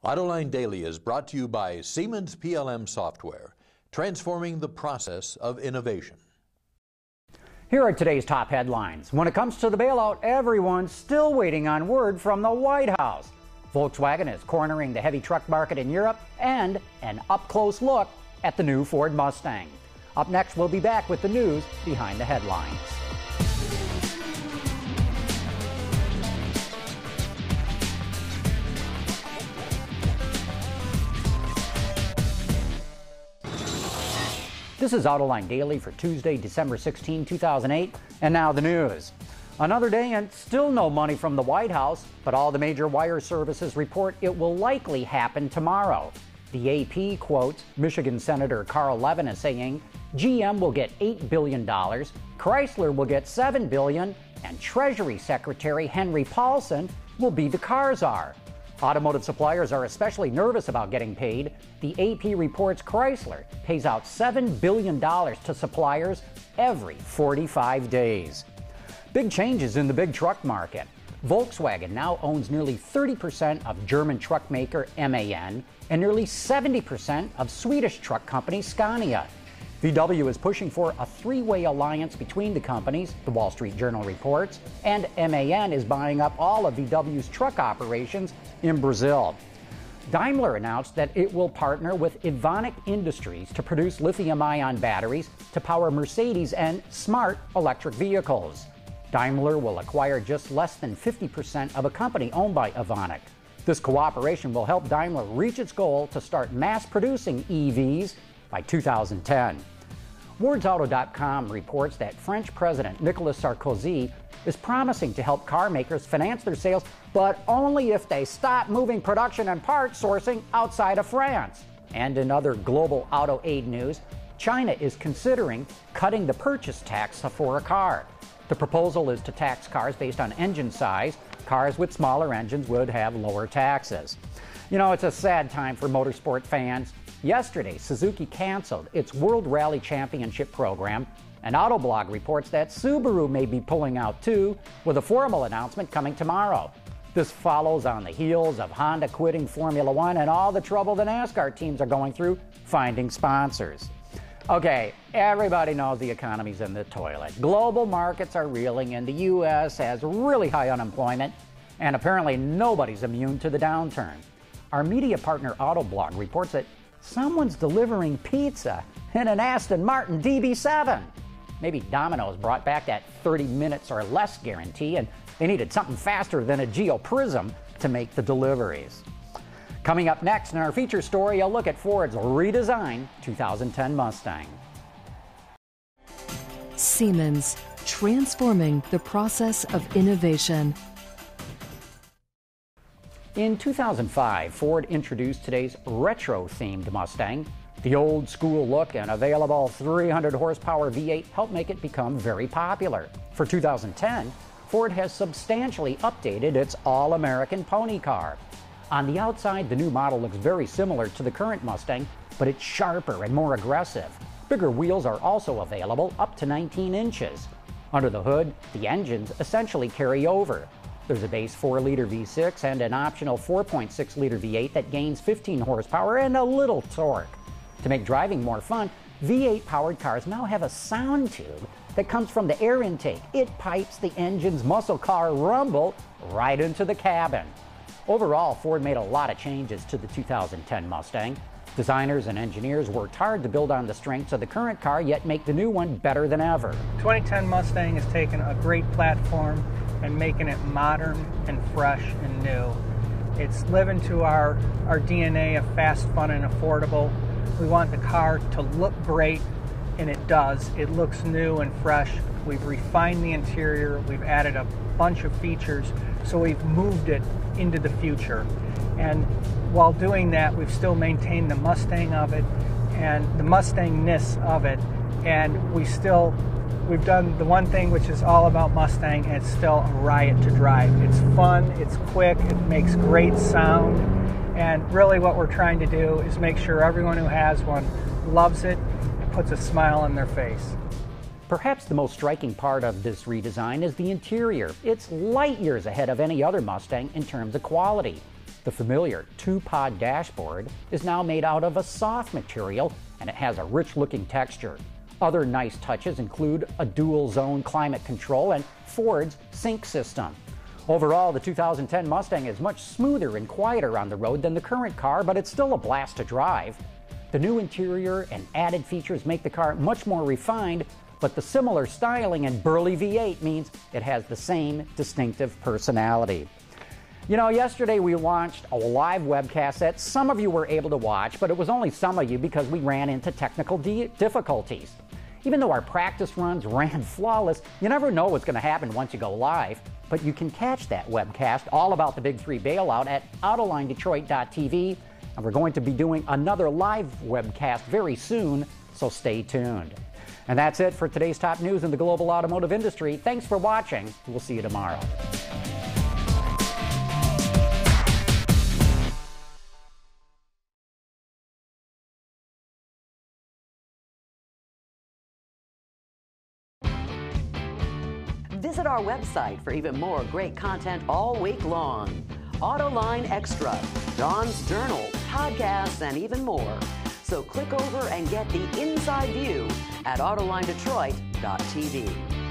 Autoline Daily is brought to you by Siemens PLM Software, transforming the process of innovation. Here are today's top headlines. When it comes to the bailout, everyone's still waiting on word from the White House. Volkswagen is cornering the heavy truck market in Europe, and an up-close look at the new Ford Mustang. Up next, we'll be back with the news behind the headlines. This is Autoline Daily for Tuesday, December 16, 2008, and now the news. Another day and still no money from the White House, but all the major wire services report it will likely happen tomorrow. The AP quotes Michigan Senator Carl Levin as saying GM will get $8 billion, Chrysler will get $7 billion, and Treasury Secretary Henry Paulson will be the car czar. Automotive suppliers are especially nervous about getting paid. The AP reports Chrysler pays out $7 billion to suppliers every 45 days. Big changes in the big truck market. Volkswagen now owns nearly 30% of German truck maker MAN and nearly 70% of Swedish truck company Scania. VW is pushing for a three-way alliance between the companies, the Wall Street Journal reports, and MAN is buying up all of VW's truck operations in Brazil. Daimler announced that it will partner with EVONIK Industries to produce lithium-ion batteries to power Mercedes and smart electric vehicles. Daimler will acquire just less than 50% of a company owned by EVONIK. This cooperation will help Daimler reach its goal to start mass producing EVs by 2010. WordsAuto.com reports that French President Nicolas Sarkozy is promising to help car makers finance their sales, but only if they stop moving production and parts sourcing outside of France. And in other global auto aid news, China is considering cutting the purchase tax for a car. The proposal is to tax cars based on engine size. Cars with smaller engines would have lower taxes. You know, it's a sad time for motorsport fans. Yesterday, Suzuki canceled its World Rally Championship program, and Autoblog reports that Subaru may be pulling out too, with a formal announcement coming tomorrow. This follows on the heels of Honda quitting Formula One and all the trouble the NASCAR teams are going through finding sponsors. Okay, everybody knows the economy's in the toilet. Global markets are reeling, and the U.S. has really high unemployment, and apparently nobody's immune to the downturn. Our media partner Autoblog reports that someone's delivering pizza in an Aston Martin DB7. Maybe Domino's brought back that 30 minutes or less guarantee, and they needed something faster than a GeoPrism to make the deliveries. Coming up next in our feature story, a look at Ford's redesigned 2010 Mustang. Siemens, transforming the process of innovation. In 2005, Ford introduced today's retro-themed Mustang. The old-school look and available 300-horsepower V8 helped make it become very popular. For 2010, Ford has substantially updated its all-American pony car. On the outside, the new model looks very similar to the current Mustang, but it's sharper and more aggressive. Bigger wheels are also available, up to 19 inches. Under the hood, the engines essentially carry over. There's a base 4-liter V6 and an optional 4.6-liter V8 that gains 15 horsepower and a little torque. To make driving more fun, V8-powered cars now have a sound tube that comes from the air intake. It pipes the engine's muscle car rumble right into the cabin. Overall, Ford made a lot of changes to the 2010 Mustang. Designers and engineers worked hard to build on the strengths of the current car, yet make the new one better than ever. 2010 Mustang has taken a great platform and making it modern and fresh and new. It's living to our DNA of fast, fun, and affordable. We want the car to look great, and it does. It looks new and fresh. We've refined the interior. We've added a bunch of features, so we've moved it into the future. And while doing that, we've still maintained the Mustang of it and the Mustangness of it, and we've done the one thing which is all about Mustang, and it's still a riot to drive. It's fun, it's quick, it makes great sound, and really what we're trying to do is make sure everyone who has one loves it and puts a smile on their face. Perhaps the most striking part of this redesign is the interior. It's light years ahead of any other Mustang in terms of quality. The familiar two-pod dashboard is now made out of a soft material, and it has a rich-looking texture. Other nice touches include a dual-zone climate control and Ford's sync system. Overall, the 2010 Mustang is much smoother and quieter on the road than the current car, but it's still a blast to drive. The new interior and added features make the car much more refined, but the similar styling and burly V8 means it has the same distinctive personality. You know, yesterday we launched a live webcast that some of you were able to watch, but it was only some of you because we ran into technical difficulties. Even though our practice runs ran flawless, you never know what's going to happen once you go live. But you can catch that webcast all about the Big 3 bailout at AutolineDetroit.tv, and we're going to be doing another live webcast very soon, so stay tuned. And that's it for today's top news in the global automotive industry. Thanks for watching. We'll see you tomorrow. Visit our website for even more great content all week long. Autoline Extra, John's Journal, podcasts, and even more. So click over and get the inside view at AutolineDetroit.tv.